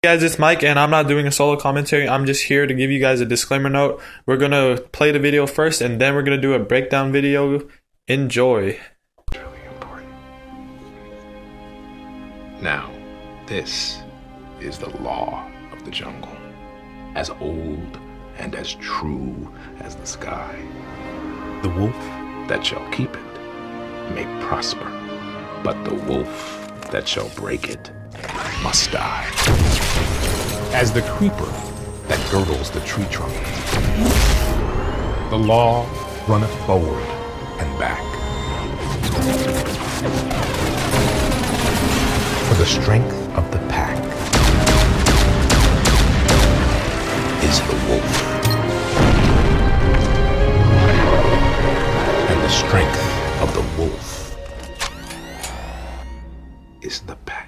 Guys, it's Mike, and I'm not doing a solo commentary. I'm just here to give you guys a disclaimer note. We're gonna play the video first, and then we're gonna do a breakdown video. Enjoy. Really important. Now, this is the law of the jungle, as old and as true as the sky. The wolf that shall keep it may prosper, but the wolf that shall break it must die. As the creeper that girdles the tree trunk, the law runneth forward and back. For the strength of the pack is the wolf, and the strength of the wolf is the pack.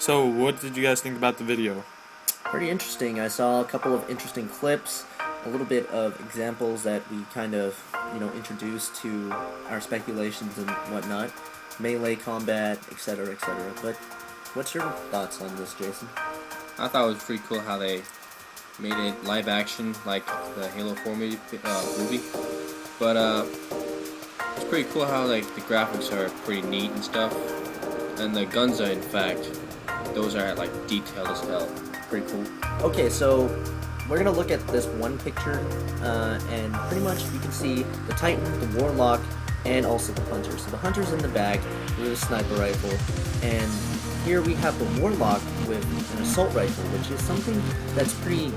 So, what did you guys think about the video? Pretty interesting. I saw a couple of interesting clips, a little bit of examples that we kind of, introduced to our speculations and whatnot, melee combat, etc., etc. But what's your thoughts on this, Jason? I thought it was pretty cool how they made it live action, like the Halo 4 movie. But it's pretty cool how like the graphics are pretty neat and stuff, and the guns are in fact. Those are like detailed as hell. Pretty cool. Okay, so we're gonna look at this one picture, and pretty much you can see the Titan, the Warlock, and also the Hunter. So the Hunter's in the bag with a sniper rifle, and here we have the Warlock with an assault rifle, which is something that's pretty,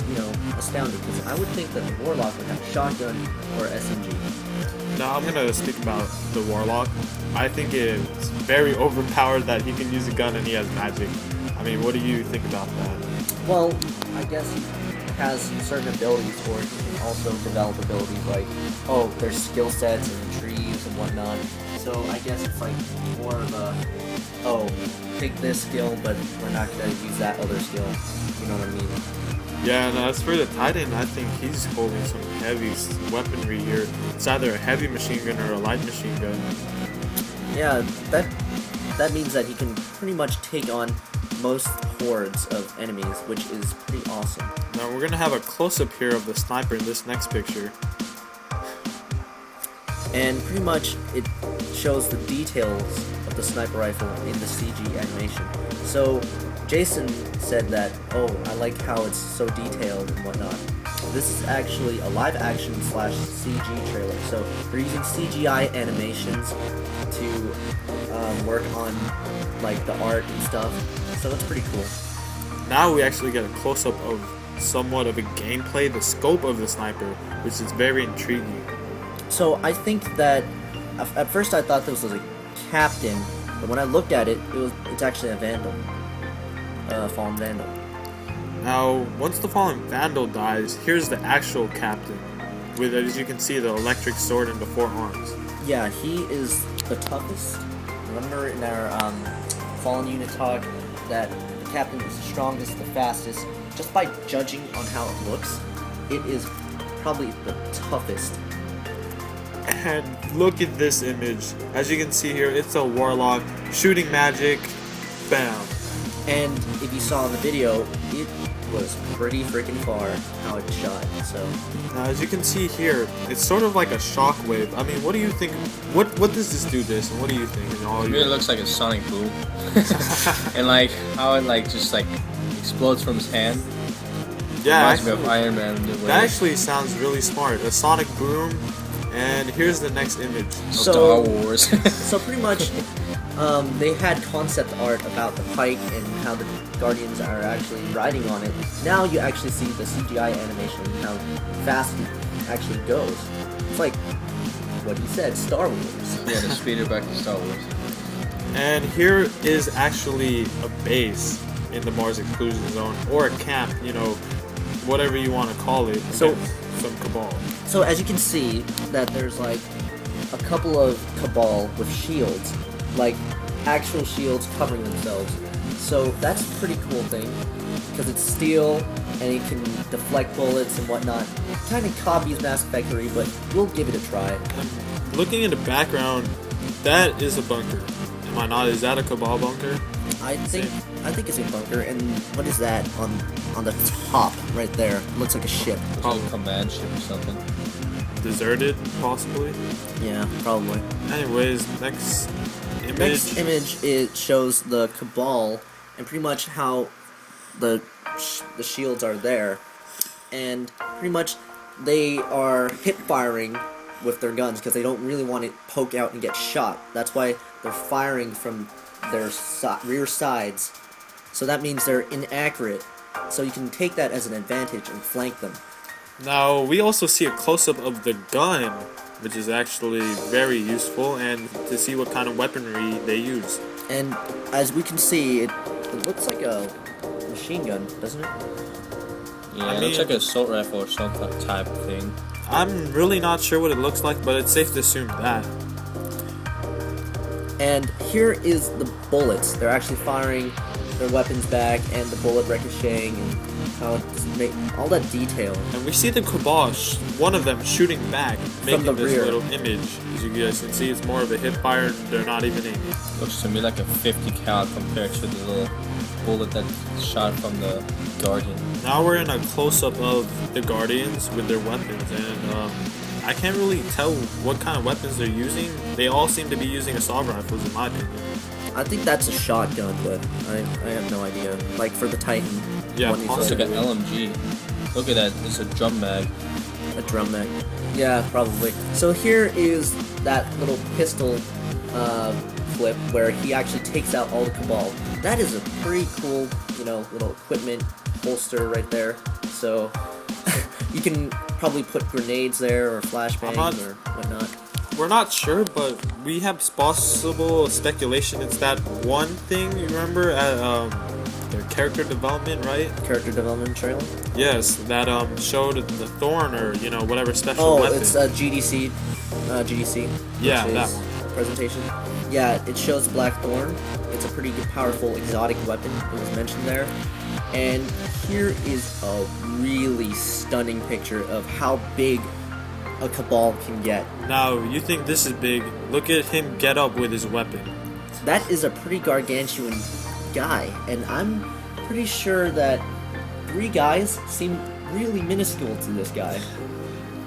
astounding, because I would think that the Warlock would have a shotgun or SMG. Now, I'm gonna speak about the Warlock. I think it's very overpowered that he can use a gun and he has magic. I mean, what do you think about that? Well, I guess he has certain abilities, or he can also develop abilities like, there's skill sets and trees and whatnot. So I guess it's like more of a, take this skill, but we're not gonna use that other skill. You know what I mean? Yeah, and as for the Titan, I think he's holding some heavy weaponry here. It's either a heavy machine gun or a light machine gun. Yeah, that means that he can pretty much take on most hordes of enemies, which is pretty awesome. Now we're gonna have a close-up here of the sniper in this next picture. And pretty much it shows the details of the sniper rifle in the CG animation. So Jason said that, I like how it's so detailed and whatnot. This is actually a live action / CG trailer. So they're using CGI animations to work on like the art and stuff. So that's pretty cool. Now we actually get a close-up of somewhat of a gameplay, the scope of the sniper, which is very intriguing. So I think that at first I thought this was a captain, but when I looked at it, it's actually a vandal, fallen vandal. Now, once the fallen vandal dies, here's the actual captain, with, as you can see, the electric sword and the 4 arms. Yeah, he is the toughest. Remember in our fallen unit talk that the captain is the strongest, the fastest. Just by judging on how it looks, it is probably the toughest. And look at this image. As you can see here, it's a Warlock shooting magic. Bam. And if you saw in the video, it was pretty freaking far how it shot. So now, as you can see here, it's sort of like a shockwave. I mean, what do you think? What does this do, Jason? What do you think? It really looks like a sonic boom, and like how it just explodes from his hand. Yeah, reminds me of Iron Man. That actually sounds really smart. A sonic boom. And here's the next image. Star Wars. So pretty much, they had concept art about the Pike and how the Guardians are actually riding on it. Now you actually see the CGI animation and how fast it actually goes. It's like what he said, Star Wars. Yeah, the speeder back to Star Wars. And here is actually a base in the Mars Exclusion Zone, or a camp, whatever you want to call it. So some Cabal. So as you can see, that there's like a couple of Cabal with shields, like actual shields covering themselves. So that's a pretty cool thing, because it's steel and it can deflect bullets and whatnot. Kind of copies Mass Effect 3, but we'll give it a try. Looking in the background, that is a bunker. Am I not? Is that a Cabal bunker? I think it's a bunker. And what is that on the top right there? It looks like a ship. It's like a command ship or something. Deserted, possibly. Yeah, probably. Anyways, next image. Next image, it shows the Cabal and pretty much how the shields are there, and pretty much they are hip firing with their guns because they don't really want to poke out and get shot. That's why they're firing from their rear sides. So that means they're inaccurate. So you can take that as an advantage and flank them. Now, we also see a close-up of the gun, which is actually very useful, and to see what kind of weaponry they use. And as we can see, it looks like a machine gun, doesn't it? Yeah, it looks like an assault rifle or some type of thing. I'm really not sure what it looks like, but it's safe to assume that. And here is the bullets. They're actually firing their weapons back, and the bullet ricocheting, and how it's all that detail. And we see the Cabal, one of them shooting back, making the this rear. little image. As you guys can see, it's more of a hip fire. They're not even aiming. Looks to me like a 50 cal compared to the little bullet that shot from the Guardian. Now we're in a close-up of the Guardians with their weapons, and I can't really tell what kind of weapons they're using. They all seem to be using assault rifles, in my opinion. I think that's a shotgun, but I have no idea. Like for the Titan. Yeah, one you It's said. like an LMG. Look at that, it's a drum mag. A drum mag. Yeah, probably. So here is that little pistol flip where he actually takes out all the Cabal. That is a pretty cool, little equipment holster right there. So you can probably put grenades there or flashbangs or whatnot. We're not sure, but we have possible speculation. It's that one thing, you remember, at their character development, right? Character development trailer? Yes, that showed the thorn or, whatever special Oh, weapon. it's a GDC. GDC. Yeah, which that is one. Presentation. Yeah, it shows Black Thorn. It's a pretty good, powerful exotic weapon. It was mentioned there. And here is a really stunning picture of how big a Cabal can get. Now, you think this is big. Look at him get up with his weapon. That is a pretty gargantuan guy, and I'm pretty sure that 3 guys seem really minuscule to this guy.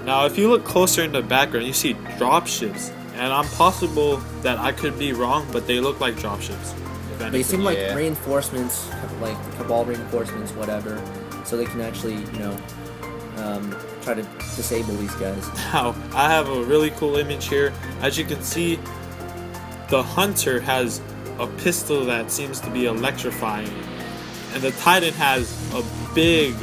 Now, if you look closer in the background, you see dropships. And I'm possible that I could be wrong, but they look like dropships. if They anything. seem like Yeah. reinforcements, like Cabal reinforcements, whatever, so they can actually, try to disable these guys. Now, I have a really cool image here. As you can see, the Hunter has a pistol that seems to be electrifying. And the Titan has a big,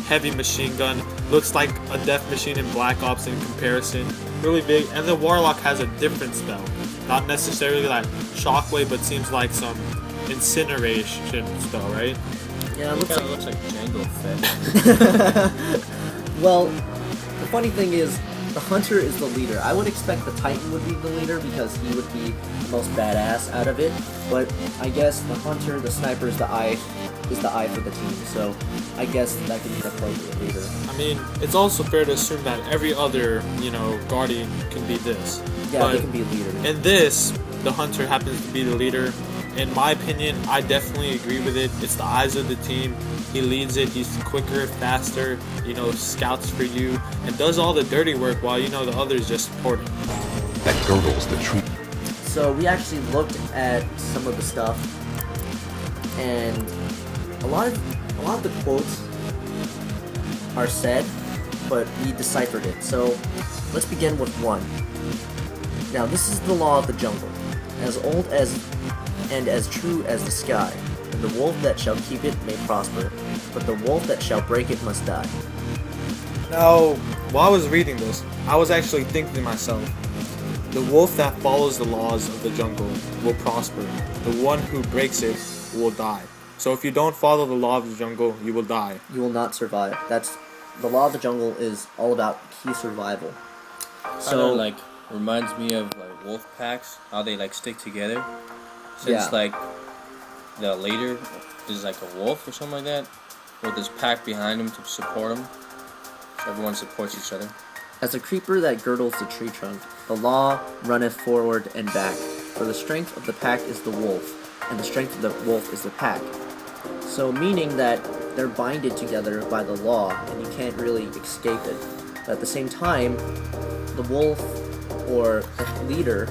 heavy machine gun. Looks like a death machine in Black Ops in comparison. Really big. And the Warlock has a different spell. Not necessarily like Shockwave, but seems like some incineration spell, right? Yeah, it It looks kind like. of looks like Jango Fett. Well, the funny thing is, the Hunter is the leader. I would expect the Titan would be the leader because he would be the most badass out of it. But I guess the Hunter, the Sniper, is the eye for the team. So I guess that could be the appropriate leader. I mean, it's also fair to assume that every other, Guardian can be this. Yeah, But they can be a leader. in this, the Hunter happens to be the leader. In my opinion, I definitely agree with it. It's the eyes of the team. He leads it. He's quicker, faster, scouts for you, and does all the dirty work while, the others just support him. That girdles the truth. So we actually looked at some of the stuff, and a lot of the quotes are said, but we deciphered it. So let's begin with one. Now, this is the law of the jungle, as old as and as true as the sky. And the wolf that shall keep it may prosper, but the wolf that shall break it must die. Now, while I was reading this, I was actually thinking to myself, the wolf that follows the laws of the jungle will prosper. The one who breaks it will die. So if you don't follow the law of the jungle, you will die. You will not survive. That's the law of the jungle is all about key survival. So like reminds me of like wolf packs, how they like stick together. Since Yeah. like the leader is like a wolf or something like that, with his pack behind him to support him. So everyone supports each other. As a creeper that girdles the tree trunk, the law runneth forward and back. For the strength of the pack is the wolf, and the strength of the wolf is the pack. So meaning that they're binded together by the law, and you can't really escape it. But at the same time, the wolf or the leader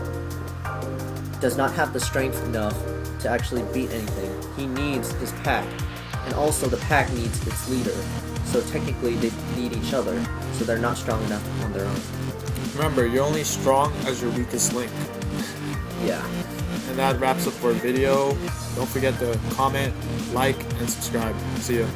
does not have the strength enough to actually beat anything. He needs his pack, and also the pack needs its leader. So technically they need each other, so they're not strong enough on their own. Remember, you're only strong as your weakest link. Yeah. And that wraps up our video. Don't forget to comment, like, and subscribe. See ya.